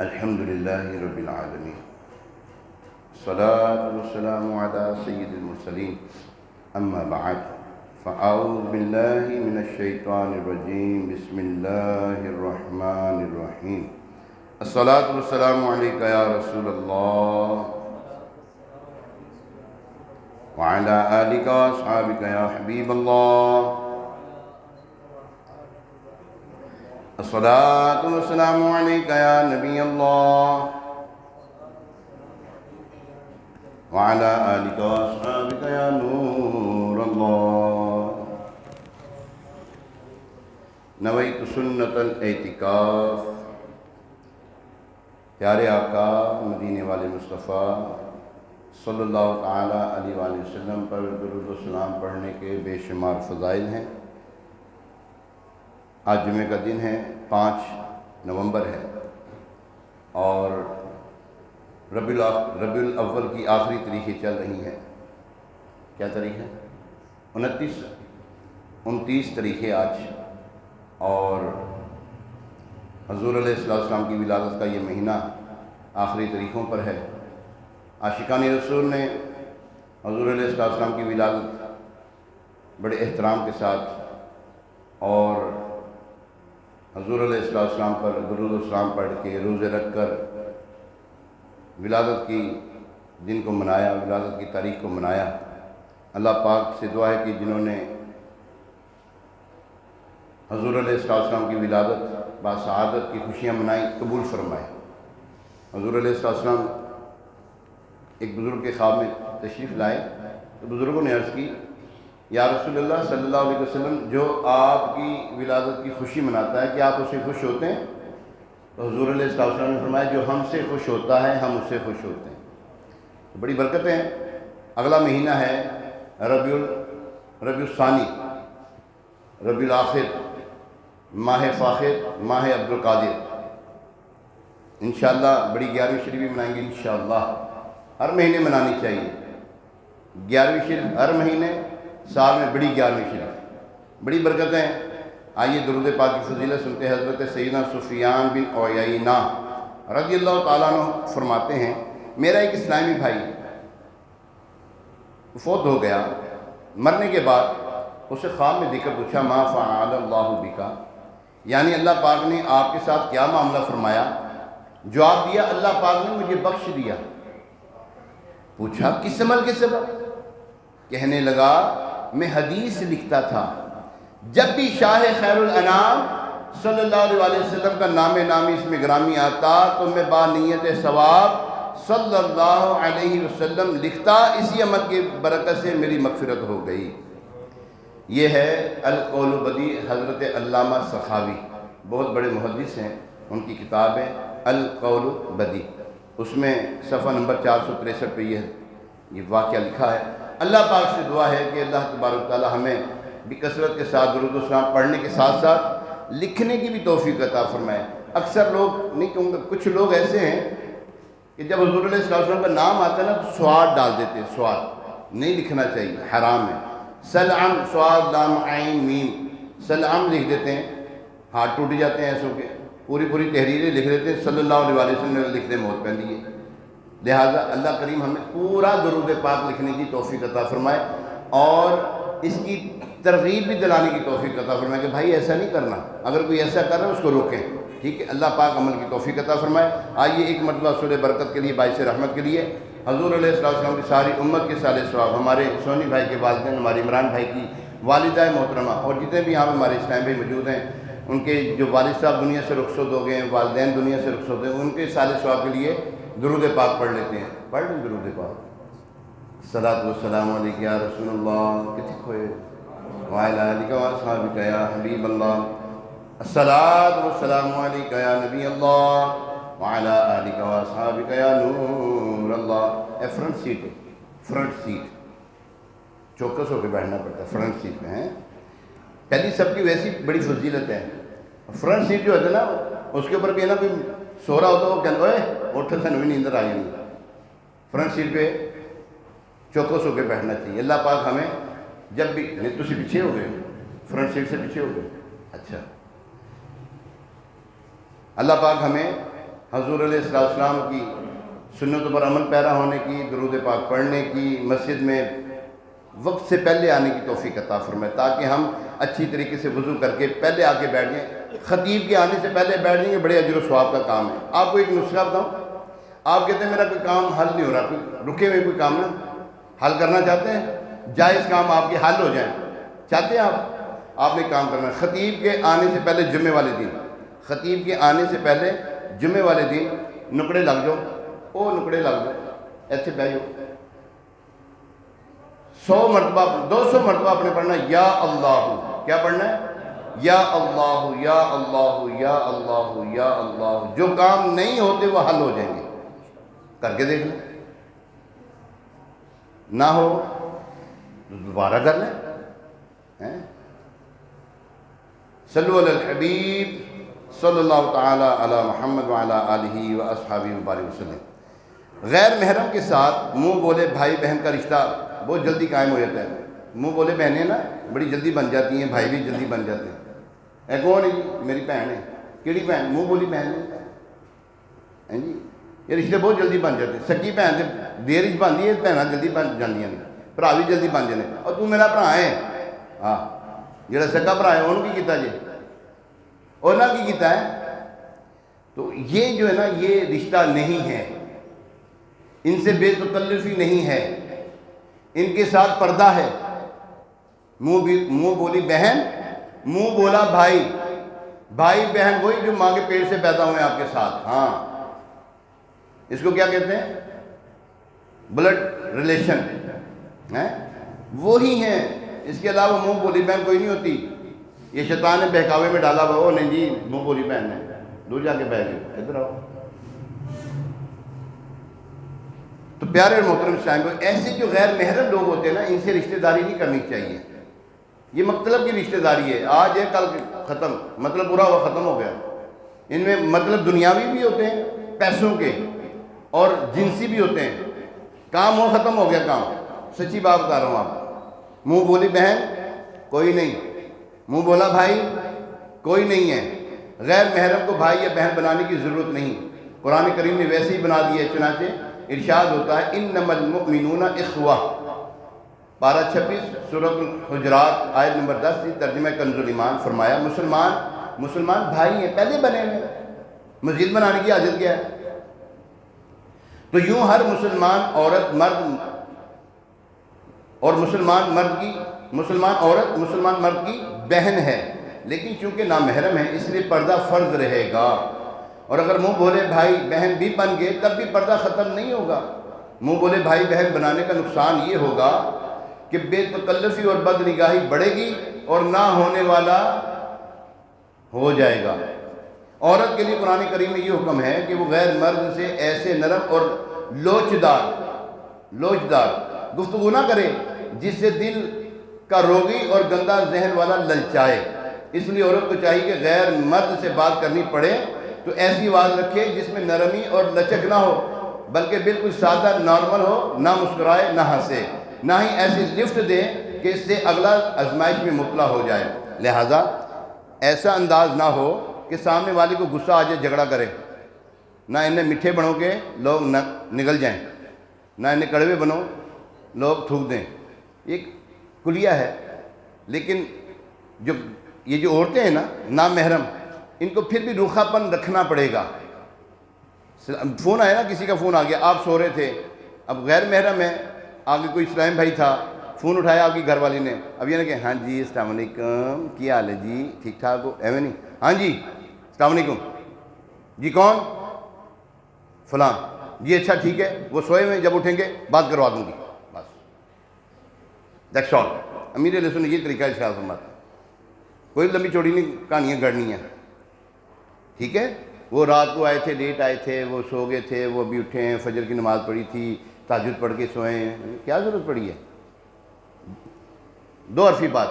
الحمد لله رب العالمين الصلاة والسلام على سيد المرسلين أما بعد فأعوذ بالله من الشيطان الرجيم بسم الله الرحمن الرحيم الصلاة والسلام عليك يا رسول الله وعلى آلك وأصحابك يا حبيب الله الصلاة والسلام عليك يا نبي الله وعلى آلك وأصحابك يا نور الله نويت سنة الاعتکاف پیارے آقا مدینے والے مصطفیٰ صلی اللہ تعالیٰ علیہ وآلہ وسلم پر درود و سلام پڑھنے کے بے شمار فضائل ہیں۔ آج جمعہ کا دن ہے، 5 نومبر ہے، اور ربیع الاول کی آخری تاریخیں چل رہی ہیں۔ کیا تاریخ ہے؟ 29 تاریخیں آج، اور حضور علیہ السلام کی ولادت کا یہ مہینہ آخری تاریخوں پر ہے۔ عاشقان رسول نے حضور علیہ السلام کی ولادت بڑے احترام کے ساتھ اور حضور علیہ السلام پر درود و سلام پڑھ کے روزے رکھ کر ولادت کی دن کو منایا، ولادت کی تاریخ کو منایا۔ اللہ پاک سے دعا ہے کہ جنہوں نے حضور علیہ السلام کی ولادت باسعادت کی خوشیاں منائیں، قبول فرمائے۔ حضور علیہ السلام ایک بزرگ کے خواب میں تشریف لائے تو بزرگوں نے عرض کی، یا رسول اللہ صلی اللہ علیہ وسلم، جو آپ کی ولادت کی خوشی مناتا ہے کہ آپ اسے خوش ہوتے ہیں؟ تو حضور علیہ السلام نے فرمایا، جو ہم سے خوش ہوتا ہے ہم اس سے خوش ہوتے ہیں۔ بڑی برکتیں ہیں۔ اگلا مہینہ ہے ربیع الثانی، ربیع الآخر، ماہ فاخر، ماہ عبد القادر۔ انشاءاللہ بڑی 11ویں شریف بھی منائیں گے انشاءاللہ۔ ہر مہینے منانی چاہیے 11ویں شریف، ہر مہینے، سال میں بڑی 11ویں شریف، بڑی برکتیں ہیں۔ آئیے درود پاک کی فضیلت سنتے ہیں۔ حضرت سیدنا سفیان بن عیینہ رضی اللہ تعالیٰ عنہ فرماتے ہیں، میرا ایک اسلامی بھائی فوت ہو گیا۔ مرنے کے بعد اسے خواب میں دیکھ کر پوچھا، ما فعل اللہ بکا، یعنی اللہ پاک نے آپ کے ساتھ کیا معاملہ فرمایا؟ جواب دیا، اللہ پاک نے مجھے بخش دیا۔ پوچھا کس عمل کے سبب؟ کہنے لگا، میں حدیث لکھتا تھا، جب بھی شاہ خیر الانام صلی اللہ علیہ وسلم کا نام نامی اس میں گرامی آتا تو میں بانیت ثواب صلی اللہ علیہ وسلم لکھتا، اسی عمل کی برکت سے میری مغفرت ہو گئی۔ یہ ہے القول بدی، حضرت علامہ سخاوی، بہت بڑے محدث ہیں، ان کی کتاب ہے القول بدی۔ اس میں صفحہ نمبر 463 پہ یہ واقعہ لکھا ہے۔ اللہ پاک سے دعا ہے کہ اللہ تبارک تعالی ہمیں بکثرت کے ساتھ درود و سلام پڑھنے کے ساتھ ساتھ لکھنے کی بھی توفیق عطا فرمائے۔ اکثر لوگ نہیں کہوں گا، کچھ لوگ ایسے ہیں کہ جب حضور علیہ السلام کا نام آتا ہے نا تو سواد ڈال دیتے ہیں۔ سواد نہیں لکھنا چاہیے، حرام ہے۔ سلام، سواد لام عین میم، سلام لکھ دیتے ہیں، ہاتھ ٹوٹ جاتے ہیں ایسوں کے، پوری تحریریں لکھ دیتے ہیں، صلی اللہ علیہ وسلم نے لکھنے موت پہن ہے۔ لہٰذا اللہ کریم ہمیں پورا درود پاک لکھنے کی توفیق عطا فرمائے اور اس کی ترغیب بھی دلانے کی توفیق عطا فرمائے کہ بھائی ایسا نہیں کرنا، اگر کوئی ایسا کر رہا ہے اس کو روکیں، ٹھیک ہے؟ اللہ پاک عمل کی توفیق عطا فرمائے۔ آئیے ایک مرتبہ سورہ برکت کے لیے، باعث رحمت کے لیے، حضور علیہ السلام کی ساری امت کے صالح ثواب، ہمارے سونی بھائی کے والدین، ہمارے عمران بھائی کی والدہ محترمہ، اور جتنے بھی یہاں پہ ہمارے اسلام بھائی موجود ہیں، ان کے جو والد صاحب دنیا سے رخصت ہو گئے ہیں، والدین دنیا سے رخصت ہو گئے ہیں، ان کے صالح ثواب کے لیے درود پاک پڑھ لیتے ہیں۔ پڑھ لیں درود پاک۔ الصلاۃ والسلام علیک یا رسول اللہ، کتنے کھوئے وعلی آلک واصحابک یا حبیب اللہ، الصلاۃ والسلام علیک یا نبی اللہ وعلی آلک واصحابک یا نور اللہ۔ فرنٹ سیٹ ہے، فرنٹ سیٹ، چوکس ہو کے بیٹھنا پڑتا ہے فرنٹ سیٹ میں ہے۔ پہلی سب کی ویسی بڑی فضیلت ہے۔ فرنٹ سیٹ جو ہوتا ہے نا، اس کے اوپر بھی ہے نا، کوئی سو رہا ہوتا ہے وہ کہنا، اوے اٹھ سے نوی نیندر آئی نہیں۔ فرنٹ سیٹ پہ چوکس ہو کے بیٹھنا چاہیے۔ اللہ پاک ہمیں جب بھی، نہیں تسی پیچھے ہو گئے، فرنٹ سیٹ سے پیچھے ہو گئے، اچھا، اللہ پاک ہمیں حضور علیہ السلام کی سنتوں پر عمل پیرا ہونے کی، درود پاک پڑھنے کی، مسجد میں وقت سے پہلے آنے کی توفیق عطا فرمائے، تاکہ ہم اچھی طریقے سے وضو کر کے پہلے آ کے بیٹھ جائیں۔ خطیب کے آنے سے پہلے بیٹھ جائیں گے، بڑے اجر و ثواب کا کام ہے۔ آپ کو ایک نسخہ بتاؤں، آپ کہتے ہیں میرا کوئی کام حل نہیں ہو رہا، کوئی رکے ہوئے کوئی کام نا حل کرنا چاہتے ہیں، جائز کام آپ کے حل ہو جائیں چاہتے ہیں آپ نے کام کرنا ہے۔ خطیب کے آنے سے پہلے جمعے والے دن، خطیب کے آنے سے پہلے جمعے والے دن نکڑے لگ جاؤ، او نکڑے لگ جاؤ، ایسے بہ جاؤ، 100 مرتبہ 200 مرتبہ آپ نے پڑھنا یا اللہ، کیا پڑھنا ہے؟ یا اللہ یا اللہ یا اللہ یا اللہ۔ جو کام نہیں ہوتے وہ حل ہو جائیں گے، کر کے دیکھ لیں، نہ ہو تو دوبارہ کر لیں۔ صلو علی الحبیب صلی اللہ تعالی علی محمد وعلی آلہ و اصحابہ وبارک وسلم۔ غیر محرم کے ساتھ منہ بولے بھائی بہن کا رشتہ بہت جلدی قائم ہو جاتا ہے۔ منہ بولے بہنیں نا بڑی جلدی بن جاتی ہیں، بھائی بھی جلدی بن جاتے ہیں۔ اے کون ہے جی؟ میری بہن ہے۔ کیڑی بہن؟ منہ بولی بہن ہے جی، یہ رشتے بہت جلدی بن جاتے ہیں۔ سکی بہن سے دیر ہی بنتی ہے، بہناں جلدی بن جاندیاں نے، بھرا بھی جلدی بن جانے۔ اور تو میرا بھرا ہے، ہاں جڑا سکا بھرا ہے انہوں کی کیتا جی، انہوں کی کیتا ہے۔ تو یہ جو ہے نا یہ رشتہ نہیں ہے، ان سے بے تکلفی نہیں ہے، ان کے ساتھ پردہ ہے۔ منہ بولی بہن، منہ بولا بھائی، بھائی بہن وہی جو ماں کے پیٹ سے پیدا ہوئے آپ کے ساتھ، ہاں اس کو کیا کہتے ہیں؟ بلڈ ریلیشن وہی ہیں، اس کے علاوہ منہ بولی بہن کوئی نہیں ہوتی۔ یہ شیطان نے بہکاوے میں ڈالا ہوا، نہیں جی منہ بولی بہن ہے، دور جا کے بہ گئے، ادھر آؤ۔ تو پیارے اور محترم اسلام کو ایسے جو غیر محرم لوگ ہوتے ہیں نا، ان سے رشتہ داری نہیں کرنی چاہیے۔ یہ مطلب کی رشتہ داری ہے، آج ہے کل ختم، مطلب پورا ہوا ختم ہو گیا۔ ان میں مطلب دنیاوی بھی ہوتے ہیں پیسوں کے، اور جنسی بھی ہوتے ہیں۔ کام ہو ختم ہو گیا کام، سچی بات بتا رہا ہوں آپ۔ منہ بولی بہن کوئی نہیں، منہ بولا بھائی کوئی نہیں ہے۔ غیر محرم کو بھائی یا بہن بنانے کی ضرورت نہیں، قرآن کریم نے ویسے ہی بنا دیا ہے۔ چنانچہ ارشاد ہوتا ہے انما المؤمنون اخوہ، پارہ 26 سورۃ الحجرات آیت نمبر 10، ترجمہ کنز الایمان۔ فرمایا مسلمان بھائی ہیں، پہلے بنے ہیں، مزید بنانے کی حاجت کیا ہے؟ تو یوں ہر مسلمان عورت مرد اور مسلمان مرد کی بہن ہے، لیکن چونکہ نامحرم ہے اس لیے پردہ فرض رہے گا۔ اور اگر منہ بولے بھائی بہن بھی بن گئے تب بھی پردہ ختم نہیں ہوگا۔ منہ بولے بھائی بہن بنانے کا نقصان یہ ہوگا کہ بے تکلفی اور بد نگاہی بڑھے گی اور نہ ہونے والا ہو جائے گا۔ عورت کے لیے قرآن کریم میں یہ حکم ہے کہ وہ غیر مرد سے ایسے نرم اور لوچدار گفتگو نہ کرے جس سے دل کا روگی اور گندہ ذہن والا للچائے۔ اس لیے عورت کو چاہیے کہ غیر مرد سے بات کرنی پڑے تو ایسی آواز رکھے جس میں نرمی اور لچک نہ ہو، بلکہ بالکل سادہ نارمل ہو، نہ مسکرائے نہ ہنسے، نہ ہی ایسی لفٹ دے کہ اس سے اگلا آزمائش میں مبتلا ہو جائے۔ لہٰذا ایسا انداز نہ ہو کہ سامنے والے کو غصہ آ جائے، جھگڑا کرے۔ نہ انہیں میٹھے بنو کہ لوگ نگل جائیں، نہ انہیں کڑوے بنو لوگ تھوک دیں۔ ایک کلیہ ہے، لیکن یہ جو عورتیں ہیں نا نامحرم، ان کو پھر بھی روکھا پن رکھنا پڑے گا۔ فون آیا نا، کسی کا فون آ گیا، آپ سو رہے تھے، اب غیر محرم ہے، آگے کوئی اسلام بھائی تھا، فون اٹھایا آپ کی گھر والی نے، اب یہ نا کہ ہاں جی السلام علیکم، کیا حال ہے جی، ٹھیک ٹھاک ہو؟ ایویں نہیں، ہاں جی السلام علیکم جی، کون؟ فلاں جی، اچھا ٹھیک ہے، وہ سوئے ہوئے، جب اٹھیں گے بات کروا دوں گی، بس دیٹس آل۔ امیر علیہ السلام نے یہ طریقہ ارشاد فرمایا، کوئی لمبی چوڑی نہیں کہانیاں گڑنی ہیں، ٹھیک ہے؟ وہ رات کو آئے تھے، لیٹ آئے تھے، وہ سو گئے تھے، وہ ابھی اٹھے ہیں، فجر کی نماز پڑھی تھی، تہجد پڑھ کے سوئے ہیں، کیا ضرورت پڑی ہے؟ دو حرفی بات،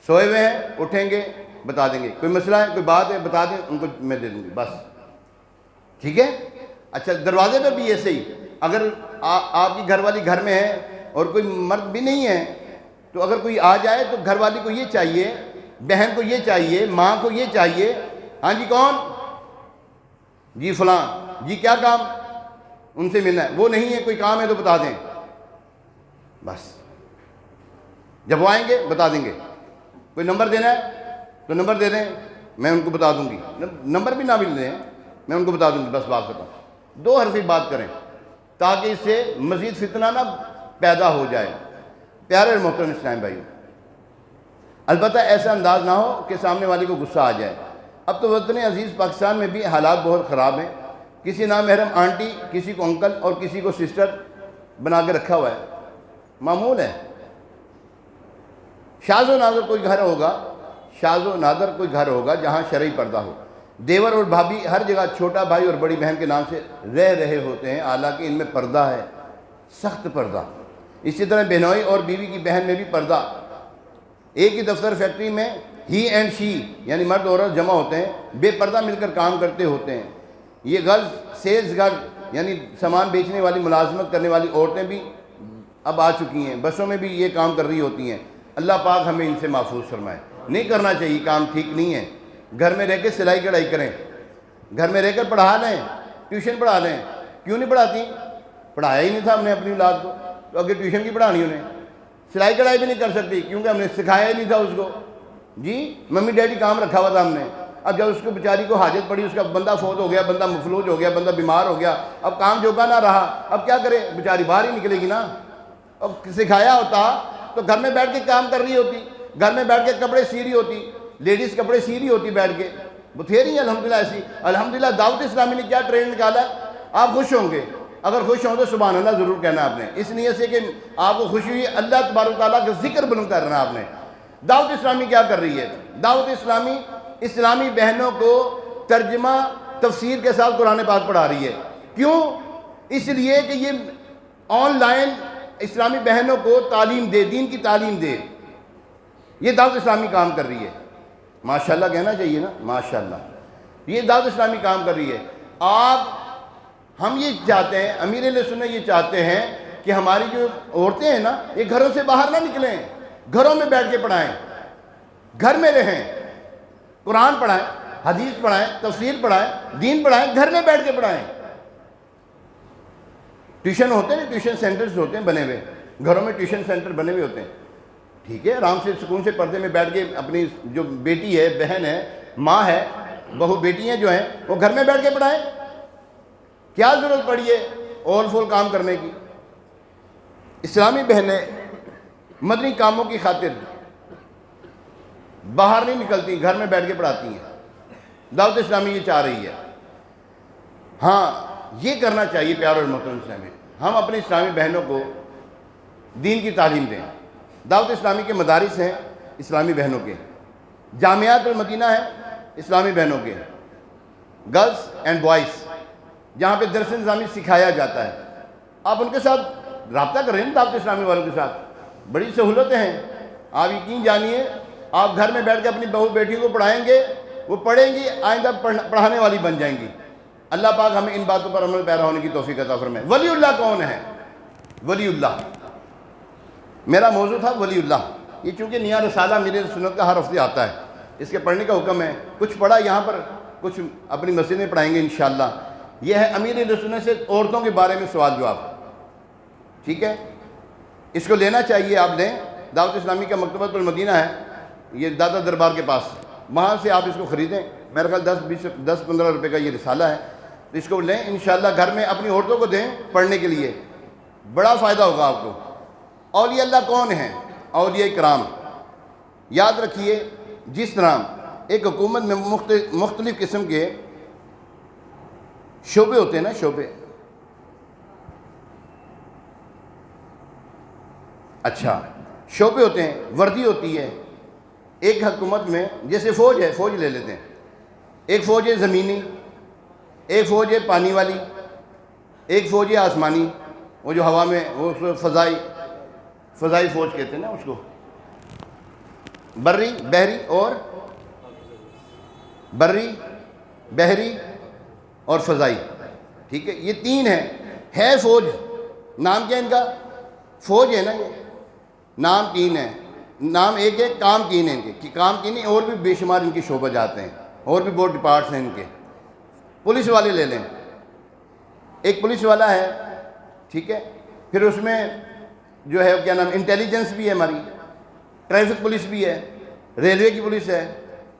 سوئے ہوئے ہیں، اٹھیں گے بتا دیں گے، کوئی مسئلہ ہے، کوئی بات ہے بتا دیں، ان کو میں دے دوں گی، بس ٹھیک ہے؟ اچھا دروازے پہ بھی ایسے ہی، اگر آپ کی گھر والی گھر میں ہے اور کوئی مرد بھی نہیں ہے تو اگر کوئی آ جائے تو گھر والی کو یہ چاہیے، بہن کو یہ چاہیے، ماں کو یہ چاہیے، ہاں جی کون؟ جی فلاں، جی کیا کام، ان سے ملنا ہے، وہ نہیں ہے کوئی کام ہے تو بتا دیں، بس جب وہ آئیں گے بتا دیں گے، کوئی نمبر دینا ہے تو نمبر دے دیں، میں ان کو بتا دوں گی، نمبر بھی نہ مل رہے ہیں میں ان کو بتا دوں گی، بس بات ختم۔ دو حرفی بات کریں تاکہ اس سے مزید فتنہ نہ پیدا ہو جائے۔ پیارے اور محترم اسلام بھائی، البتہ ایسا انداز نہ ہو کہ سامنے والے کو غصہ آ جائے۔ اب تو وطن عزیز پاکستان میں بھی حالات بہت خراب ہیں، کسی نامحرم آنٹی کسی کو انکل اور کسی کو سسٹر بنا کے رکھا ہوا ہے، معمول ہے۔ شاذ و نادر کوئی گھر ہوگا، شاذ و نادر کوئی گھر ہوگا جہاں شرعی پردہ ہو، دیور اور بھابھی ہر جگہ چھوٹا بھائی اور بڑی بہن کے نام سے رہ رہے ہوتے ہیں، حالانکہ ان میں پردہ ہے، سخت پردہ۔ اسی طرح بہنوئی اور بیوی کی بہن میں بھی پردہ۔ ایک ہی دفتر فیکٹری میں ہی اینڈ شی یعنی مرد اور عورت جمع ہوتے ہیں، بے پردہ مل کر کام کرتے ہوتے ہیں۔ یہ گرلز سیلز گرل یعنی سامان بیچنے والی ملازمت کرنے والی عورتیں بھی اب آ چکی ہیں، بسوں میں بھی یہ کام کر رہی ہوتی ہیں۔ اللہ پاک ہمیں ان سے محفوظ فرمائے۔ نہیں کرنا چاہیے، کام ٹھیک نہیں ہے۔ گھر میں رہ کے سلائی کڑھائی کریں، گھر میں رہ کر پڑھا لیں، ٹیوشن پڑھا لیں۔ کیوں نہیں پڑھاتی؟ پڑھایا ہی نہیں تھا ہم نے اپنی اولاد کو، تو اگر ٹیوشن کی پڑھانی انہیں؟ سلائی کڑھائی بھی نہیں کر سکتی کیونکہ ہم نے سکھایا ہی نہیں تھا اس کو۔ جی ممی ڈیڈی کام رکھا ہوا تھا ہم نے، اب جب اس کو بیچاری کو حاجت پڑی، اس کا بندہ فوت ہو گیا، بندہ مفلوج ہو گیا، بندہ بیمار ہو گیا، اب کام جوگا نہ رہا، اب کیا کرے؟ بیچاری باہر ہی نکلے گی نا۔ اب سکھایا ہوتا تو گھر میں بیٹھ کے کام کر رہی ہوتی، گھر میں بیٹھ کے کپڑے سی رہی ہوتی، لیڈیز کپڑے سی رہی ہوتی بیٹھ کے، بتھیری الحمدللہ ایسی۔ الحمدللہ دعوت اسلامی نے کیا ٹرینڈ نکالا ہے، آپ خوش ہوں گے، اگر خوش ہوں تو سبحان اللہ ضرور کہنا آپ نے، اس نیت سے کہ آپ کو خوشی ہوئی، اللہ تبارک و تعالیٰ کا ذکر بلند کرنا آپ نے۔ دعوت اسلامی کیا کر رہی ہے؟ دعوت اسلامی اسلامی بہنوں کو ترجمہ تفسیر کے ساتھ قرآن پاک پڑھا رہی ہے۔ کیوں؟ اس لیے کہ یہ آن لائن اسلامی بہنوں کو تعلیم دے، دین کی تعلیم دے، یہ دعوت اسلامی کام کر رہی ہے۔ ماشاءاللہ کہنا چاہیے نا، ماشاءاللہ، یہ دعوت اسلامی کام کر رہی ہے۔ ہم یہ چاہتے ہیں، امیر اہل سنت یہ چاہتے ہیں کہ ہماری جو عورتیں ہیں نا، یہ گھروں سے باہر نہ نکلیں، گھروں میں بیٹھ کے پڑھائیں، گھر میں رہیں، قرآن پڑھائیں، حدیث پڑھائیں، تفسیر پڑھائیں، دین پڑھائیں، گھر میں بیٹھ کے پڑھائیں۔ ٹیوشن ہوتے ہیں، ٹیوشن سینٹرز ہوتے ہیں بنے ہوئے، گھروں میں ٹیوشن سینٹر بنے ہوئے ہوتے ہیں، ٹھیک ہے، آرام سے سکون سے پردے میں بیٹھ کے اپنی جو بیٹی ہے، بہن ہے، ماں ہے، بہو بیٹیاں جو ہیں وہ گھر میں بیٹھ کے پڑھائیں۔ کیا ضرورت پڑی ہے اول فول کام کرنے کی؟ اسلامی بہنیں مدنی کاموں کی خاطر باہر نہیں نکلتی، گھر میں بیٹھ کے پڑھاتی ہیں۔ دعوت اسلامی یہ چاہ رہی ہے۔ ہاں یہ کرنا چاہیے پیار اور محترم اسلامی، ہم اپنی اسلامی بہنوں کو دین کی تعلیم دیں۔ دعوت اسلامی کے مدارس ہیں اسلامی بہنوں کے، جامعات المدینہ ہیں اسلامی بہنوں کے، گرلز اینڈ بوائز جہاں پہ درس نظامی سکھایا جاتا ہے۔ آپ ان کے ساتھ رابطہ کریں دعوت اسلامی والوں کے ساتھ، بڑی سہولتیں ہیں۔ آپ یقین جانیے، آپ گھر میں بیٹھ کے اپنی بہو بیٹی کو پڑھائیں گے، وہ پڑھیں گی، آئندہ پڑھانے والی بن جائیں گی۔ اللہ پاک ہمیں ان باتوں پر عمل پیرا ہونے کی توفیق عطا فرمائے۔ ولی اللہ کون ہے؟ ولی اللہ، میرا موضوع تھا ولی اللہ۔ یہ چونکہ نیا رسالہ میرے سنت کا ہر ہفتے آتا ہے، اس کے پڑھنے کا حکم ہے، کچھ پڑھا یہاں پر، کچھ اپنی مسجد میں پڑھائیں گے انشاءاللہ۔ یہ ہے امیر اہل سنت سے عورتوں کے بارے میں سوال جواب، ٹھیک ہے، اس کو لینا چاہیے، آپ لیں۔ دعوت اسلامی کا مکتبۃ المدینہ ہے، یہ دادا دربار کے پاس، وہاں سے آپ اس کو خریدیں، میرے خیال 10-15 روپے کا یہ رسالہ ہے، تو اس کو لیں انشاءاللہ، گھر میں اپنی عورتوں کو دیں پڑھنے کے لیے، بڑا فائدہ ہوگا آپ کو۔ اولیاء اللہ کون ہیں؟ اولیاء کرام، یاد رکھیے، جس طرح ایک حکومت میں مختلف قسم کے شعبے ہوتے ہیں نا، شعبے، اچھا شعبے ہوتے ہیں، وردی ہوتی ہے۔ ایک حکومت میں جیسے فوج ہے، فوج لے لیتے ہیں، ایک فوج ہے زمینی، ایک فوج ہے پانی والی، ایک فوج ہے آسمانی، وہ جو ہوا میں، وہ فضائی فوج کہتے ہیں نا اس کو، بری بحری اور بری بحری اور فضائی، ٹھیک ہے، یہ تین ہیں۔ ہے فوج، نام کیا ان کا؟ فوج ہے نا، یہ نام تین ہے، نام ایک ہے، کام تین ہیں ان کے، کہ کام تین ہیں، اور بھی بے شمار ان کے شعبہ جاتے ہیں، اور بھی بہت ڈپارٹس ہیں ان کے۔ پولیس والے لے لیں، ایک پولیس والا ہے، ٹھیک ہے، پھر اس میں جو ہے کیا نام انٹیلیجنس بھی ہے ہماری، ٹریفک پولیس بھی ہے، ریلوے کی پولیس ہے،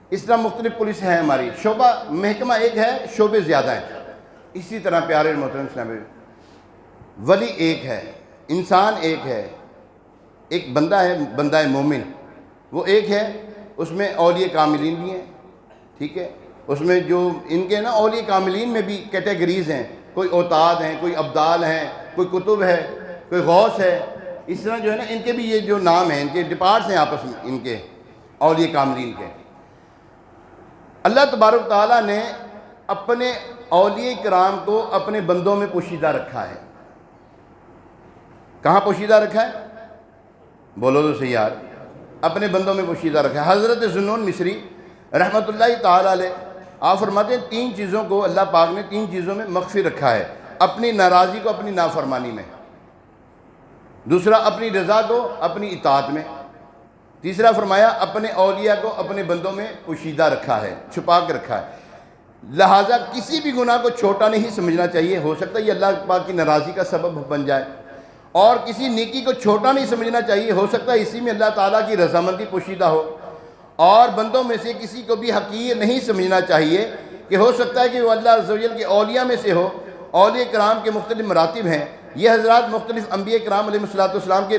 اس طرح مختلف پولیس ہیں ہماری، شعبہ محکمہ ایک ہے، شعبے زیادہ ہیں۔ اسی طرح پیارے محترم اسلامی ولی ایک ہے، انسان ایک ہے، ایک بندہ ہے، بندہ مومن وہ ایک ہے، اس میں اولیاء کاملین بھی ہیں، ٹھیک ہے، اس میں جو ان کے نا اولیاء کاملین میں بھی کیٹیگریز ہیں، کوئی اوتاد ہیں، کوئی ابدال ہیں، کوئی کتب ہے، کوئی غوث ہے، اس طرح جو ہے نا ان کے بھی یہ جو نام ہیں، ان کے ڈپارٹس ہیں آپس میں، ان کے اولیاء کاملین کے۔ اللہ تبارک تعالیٰ نے اپنے اولیاء کرام کو اپنے بندوں میں پوشیدہ رکھا ہے۔ کہاں پوشیدہ رکھا ہے؟ بولو تو صحیح یار، اپنے بندوں میں پوشیدہ رکھا ہے۔ حضرت ذوالنون مصری رحمۃ اللہ تعالیٰ علیہ آپ فرماتے ہیں تین چیزوں کو اللہ پاک نے تین چیزوں میں مخفی رکھا ہے، اپنی ناراضی کو اپنی نافرمانی میں، دوسرا اپنی رضا کو اپنی اطاعت میں، تیسرا فرمایا اپنے اولیاء کو اپنے بندوں میں پوشیدہ رکھا ہے، چھپا کے رکھا ہے۔ لہٰذا کسی بھی گناہ کو چھوٹا نہیں سمجھنا چاہیے، ہو سکتا ہے یہ اللہ پاک کی ناراضی کا سبب بن جائے، اور کسی نیکی کو چھوٹا نہیں سمجھنا چاہیے، ہو سکتا ہے اسی میں اللہ تعالیٰ کی رضامندی پوشیدہ ہو، اور بندوں میں سے کسی کو بھی حقیر نہیں سمجھنا چاہیے کہ ہو سکتا ہے کہ وہ اللہ عز و جل کے اولیاء میں سے ہو۔ اولیاء کرام کے مختلف مراتب ہیں، یہ حضرات مختلف انبیاء کرام علیہ السلام کے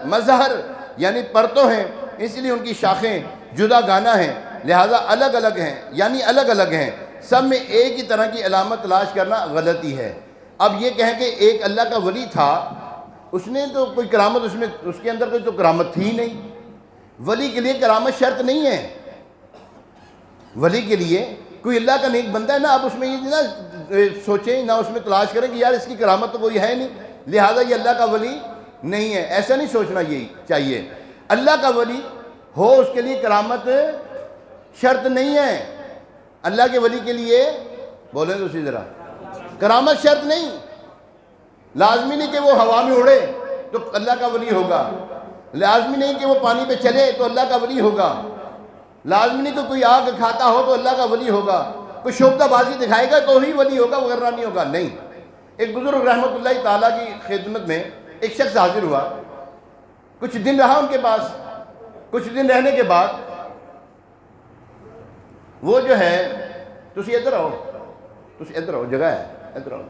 مظہر یعنی پرتوں ہیں، اس لیے ان کی شاخیں جدا گانا ہیں، لہٰذا الگ الگ ہیں، یعنی الگ الگ ہیں، سب میں ایک ہی طرح کی علامت تلاش کرنا غلطی ہے۔ اب یہ کہیں کہ ایک اللہ کا ولی تھا، اس نے تو کوئی کرامت اس کے اندر کوئی تو کرامت تھی نہیں۔ ولی کے لیے کرامت شرط نہیں ہے، ولی کے لیے کوئی اللہ کا نیک بندہ ہے نا، آپ اس میں یہ نہ سوچیں، نہ اس میں تلاش کریں کہ یار اس کی کرامت تو کوئی ہے نہیں لہٰذا یہ اللہ کا ولی نہیں ہے، ایسا نہیں سوچنا یہی چاہیے۔ اللہ کا ولی ہو اس کے لیے کرامت شرط نہیں ہے، اللہ کے ولی کے لیے بولیں تو اسی طرح کرامت شرط نہیں، لازمی نہیں کہ وہ ہوا میں اڑے تو اللہ کا ولی ہوگا، لازمی نہیں کہ وہ پانی پہ چلے تو اللہ کا ولی ہوگا، لازمی نہیں کہ کوئی آگ کھاتا ہو تو اللہ کا ولی ہوگا، کوئی شوبدہ بازی دکھائے گا تو ہی ولی ہوگا وغیرہ نہیں ہوگا، نہیں۔ ایک بزرگ رحمۃ اللہ تعالیٰ کی خدمت میں ایک شخص حاضر ہوا، کچھ دن رہا ان کے پاس، کچھ دن رہنے کے بعد وہ جو ہے تسی ادھر آؤ جگہ ہے ادھر آؤ،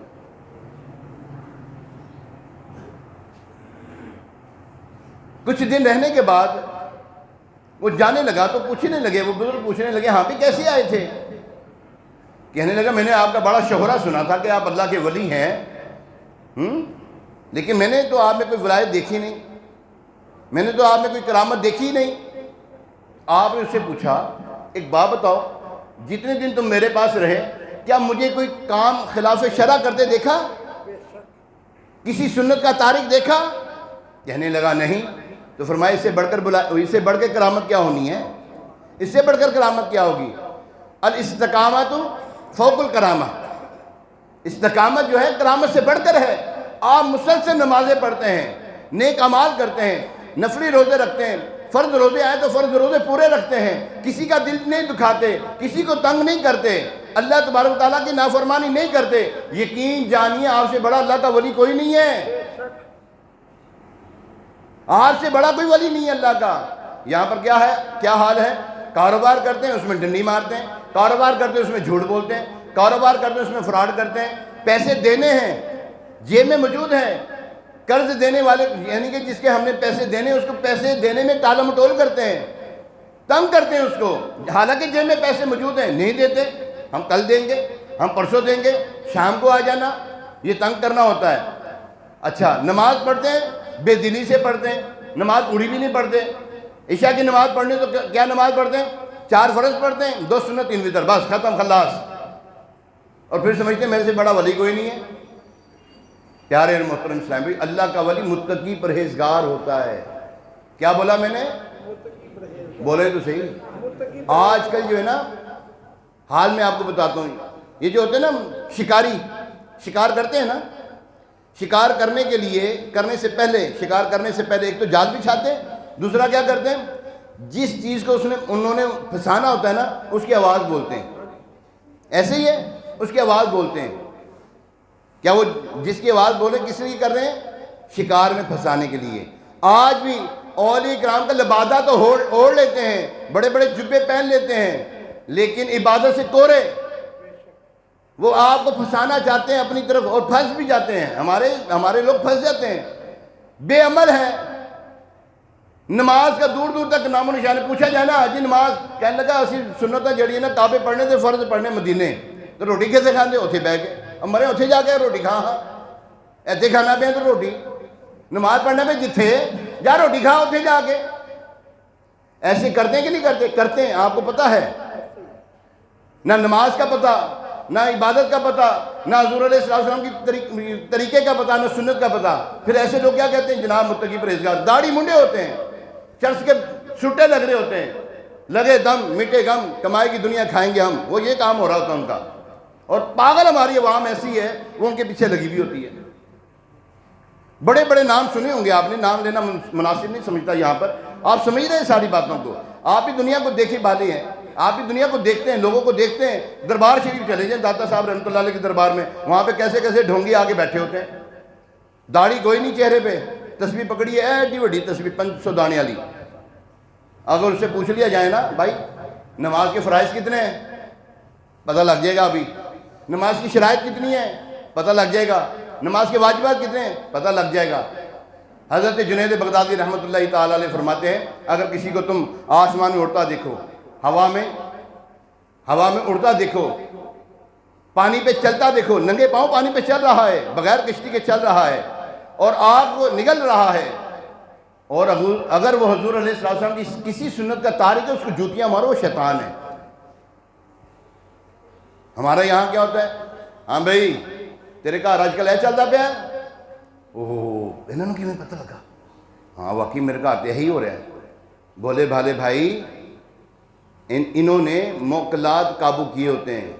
کچھ دن رہنے کے بعد وہ جانے لگا تو پوچھنے لگے، وہ بزرگ پوچھنے لگے ہاں بھی کیسے آئے تھے؟ کہنے لگا میں نے آپ کا بڑا شہرہ سنا تھا کہ آپ اللہ کے ولی ہیں، لیکن میں نے تو آپ میں کوئی ولایت دیکھی نہیں، میں نے تو آپ میں کوئی کرامت دیکھی نہیں۔ آپ نے اس سے پوچھا ایک بات بتاؤ، جتنے دن تم میرے پاس رہے کیا مجھے کوئی کام خلاف شرع کرتے دیکھا؟ کسی سنت کا تارک دیکھا؟ کہنے لگا نہیں۔ تو فرمایا اس سے بڑھ کے کرامت کیا ہونی ہے؟ اس سے بڑھ کر کرامت کیا ہوگی؟ الاستقامت فوق الکرامہ، استقامت جو ہے کرامت سے بڑھ کر ہے۔ آپ مسلسل نمازیں پڑھتے ہیں، نیک اعمال کرتے ہیں، نفلی روزے رکھتے ہیں، فرض روزے آئے تو فرض روزے پورے رکھتے ہیں، کسی کا دل نہیں دکھاتے، کسی کو تنگ نہیں کرتے، اللہ تبارک تعالیٰ کی نافرمانی نہیں کرتے، یقین جانیے آپ سے بڑا اللہ کا ولی کوئی نہیں ہے، آپ سے بڑا کوئی ولی نہیں ہے اللہ کا۔ یہاں پر کیا ہے، کیا حال ہے؟ کاروبار کرتے ہیں اس میں ڈنڈی مارتے ہیں، کاروبار کرتے ہیں اس میں جھوٹ بولتے ہیں، کاروبار کرتے ہیں اس میں فراڈ کرتے ہیں، پیسے دینے ہیں جیب میں موجود ہیں، قرض دینے والے یعنی کہ جس کے ہم نے پیسے دینے اس کو پیسے دینے میں ٹالا مٹول کرتے ہیں، تنگ کرتے ہیں اس کو، حالانکہ جیب میں پیسے موجود ہیں نہیں دیتے، ہم کل دیں گے، ہم پرسوں دیں گے، شام کو آ جانا، یہ تنگ کرنا ہوتا ہے۔ اچھا نماز پڑھتے ہیں بے دلی سے پڑھتے ہیں، نماز پوری بھی نہیں پڑھتے، عشاء کی نماز پڑھنے تو کیا نماز پڑھتے ہیں؟ 4 فرض پڑھتے ہیں، 2 سنت 3 وتر، بس ختم خلاص، اور پھر سمجھتے ہیں میرے سے بڑا ولی کوئی نہیں ہے۔ پیارے محترم اسلام بھی اللہ کا ولی متقی پرہیزگار ہوتا ہے۔ کیا بولا میں نے؟ بولے تو صحیح۔ آج کل جو ہے نا حال میں آپ کو بتاتا ہوں، یہ جو ہوتے ہیں نا شکاری، شکار کرتے ہیں نا، شکار کرنے کے لیے شکار کرنے سے پہلے ایک تو جال بچھاتے ہیں، دوسرا کیا کرتے ہیں، جس چیز کو انہوں نے پھنسانا ہوتا ہے نا اس کی آواز بولتے ہیں، ایسے ہی ہے، اس کی آواز بولتے ہیں. کیا وہ جس کی آواز بولے کس لیے کر رہے ہیں؟ شکار میں پھنسانے کے لیے. آج بھی اولیاء کرام کا لبادہ تو اوڑھ لیتے ہیں, بڑے بڑے جبے پہن لیتے ہیں, لیکن عبادت سے کورے. وہ آپ کو پھنسانا چاہتے ہیں اپنی طرف اور پھنس بھی جاتے ہیں. ہمارے لوگ پھنس جاتے ہیں, بے عمل ہیں. نماز کا دور دور تک نام و نشان. پوچھا جائے نا جی نماز, کہنے لگا اسی سنت جڑی ہے نا کعبے پڑھنے سے فرض پڑھنے مدینے, تو روٹی کیسے کھاندے؟ اتھے بہ کے مرے اتھے جا کے روٹی کھا. ہاں ایتھے کھانا پہ تو روٹی, نماز پڑھنے پہ جتھے جا روٹی کھا اتھے جا کے. ایسے کرتے ہیں کہ نہیں کرتے؟ کرتے ہیں. آپ کو پتہ ہے نہ نماز کا پتہ, نہ عبادت کا پتہ, نہ حضور علیہ السلام کی طریقے کا پتہ, نہ سنت کا پتہ. پھر ایسے لوگ کیا کہتے ہیں؟ جناب متقی پرہیزگار. داڑھی منڈے ہوتے ہیں, چرچ کے چھٹے لگ رہے ہوتے ہیں, لگے دم مٹے غم, کمائی کی دنیا کھائیں گے ہم. وہ یہ کام ہو رہا ہوتا ہے ان کا. اور پاگل ہماری عوام ایسی ہے, وہ ان کے پیچھے لگی ہوئی ہوتی ہے. بڑے بڑے نام سنے ہوں گے آپ نے, نام لینا مناسب نہیں سمجھتا یہاں پر. آپ سمجھ رہے ہیں ساری باتوں کو. آپ بھی دنیا کو دیکھے بالے ہیں, آپ بھی دنیا کو دیکھتے ہیں, لوگوں کو دیکھتے ہیں. دربار شریف چلے جائیں داتا صاحب رحمۃ اللہ علیہ کے دربار میں, وہاں پہ کیسے کیسے ڈھونگی آگے بیٹھے ہوتے ہیں, داڑھی کوئی نہیں چہرے پہ, تسبیح پکڑی ہے ایڈی بڑی تسبیح 500 دانے والی. اگر اس سے پوچھ لیا جائے نا بھائی نماز کے فرائض کتنے ہیں, پتہ لگ جائے گا. ابھی نماز کی شرائط کتنی ہے, پتہ لگ جائے گا. نماز کے واجبات کتنے ہیں, پتہ لگ جائے گا. حضرت جنید بغدادی رحمۃ اللہ تعالیٰ علیہ فرماتے ہیں, اگر کسی کو تم آسمان میں اڑتا دیکھو, ہوا میں اڑتا دیکھو, پانی پہ چلتا دیکھو, ننگے پاؤں پانی پہ چل رہا ہے, بغیر کشتی کے چل رہا ہے, اور آگ وہ نگل رہا ہے, اور اگر وہ حضور علیہ السلام کی کسی سنت کا تارک ہے, اس کو جوتیاں مارو, وہ شیطان ہے. ہمارا یہاں کیا ہوتا ہے؟ ہاں بھائی تیرے گھر آج کل چلتا پیا, اوہ انہوں نے کیوں پتہ لگا, ہاں واقعی میرے گھر تو یہی ہو رہا ہے. بولے بھالے بھائی انہوں نے موکلات قابو کیے ہوتے ہیں.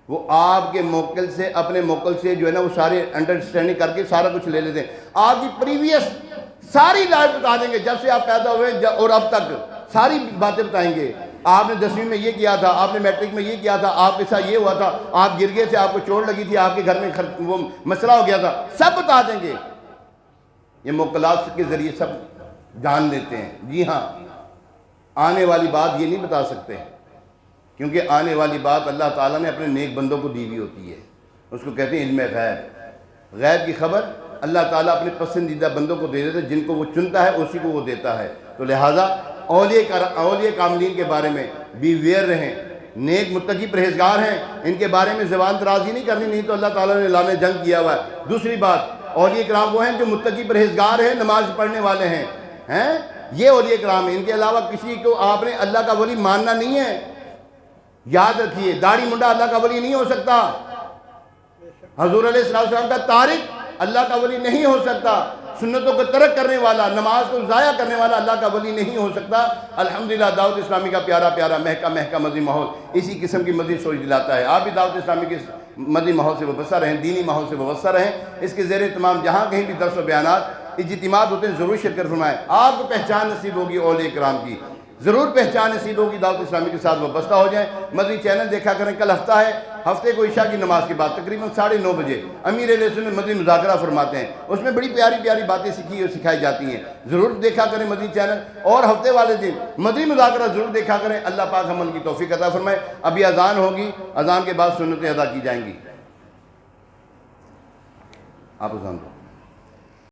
وہ آپ کے موکل سے, اپنے موکل سے جو ہے نا وہ سارے انڈرسٹینڈنگ کر کے سارا کچھ لے لیتے ہیں. آپ کی پریویس ساری لائف بتا دیں گے, جب سے آپ پیدا ہوئے اور اب تک ساری باتیں بتائیں گے. آپ نے 10ویں میں یہ کیا تھا, آپ نے میٹرک میں یہ کیا تھا, آپ کے ساتھ یہ ہوا تھا, آپ گر گئے تھے, آپ کو چوٹ لگی تھی, آپ کے گھر میں وہ مسئلہ ہو گیا تھا, سب بتا دیں گے. یہ موکلات کے ذریعے سب جان لیتے ہیں. جی ہاں, آنے والی بات یہ نہیں بتا سکتے, کیونکہ آنے والی بات اللہ تعالیٰ نے اپنے نیک بندوں کو دی ہوئی ہوتی ہے. اس کو کہتے ہیں علم غیب. غیب کی خبر اللہ تعالیٰ اپنے پسندیدہ بندوں کو دے دیتا ہے, جن کو وہ چنتا ہے اسی کو وہ دیتا ہے. تو لہٰذا اولیاء کاملین کے بارے میں بی ویئر رہیں. نیک متقی پرہیزگار ہیں, ان کے بارے میں زبان درازی نہیں کرنی, نہیں تو اللہ تعالیٰ نے اعلان جنگ کیا ہوا ہے. دوسری بات, اولیاء کرام وہ ہیں جو متقی پرہیزگار ہیں, نماز پڑھنے والے ہیں. یہ اولیاء کرام ہیں. ان کے علاوہ کسی کو آپ نے اللہ کا ولی ماننا نہیں ہے. یاد رکھیے, داڑھی منڈا اللہ کا ولی نہیں ہو سکتا. حضور علیہ السلام کا طارق اللہ کا ولی نہیں ہو سکتا. سنتوں کو ترک کرنے والا, نماز کو ضائع کرنے والا اللہ کا ولی نہیں ہو سکتا. الحمدللہ دعوت اسلامی کا پیارا پیارا مہکا مدنی ماحول اسی قسم کی مزید سوچ دلاتا ہے. آپ بھی دعوت اسلامی کے مدنی ماحول سے وابستہ رہیں, دینی ماحول سے وابستہ رہیں. اس کے زیر تمام جہاں کہیں بھی درس و بیانات اجتماعات ہوتے ہیں, ضرور شرکت فرمائیں. آپ کو پہچان نصیب ہوگی اولیاء کرام کی, ضرور پہچان نصیب ہوگی. دعوت اسلامی کے ساتھ وابستہ ہو جائیں. مدنی چینل دیکھا کریں. کل ہفتہ ہے, ہفتے کو عشاء کی نماز کے بعد تقریباً 9:30 بجے امیر علیہ سنت مدنی مذاکرہ فرماتے ہیں. اس میں بڑی پیاری پیاری باتیں سیکھی اور سکھائی جاتی ہیں. ضرور دیکھا کریں مدنی چینل, اور ہفتے والے دن مدنی مذاکرہ ضرور دیکھا کریں. اللہ پاک عمل کی توفیق عطا فرمائے. ابھی اذان ہوگی, اذان کے بعد سنتیں ادا کی جائیں گی. آپ اذان دو.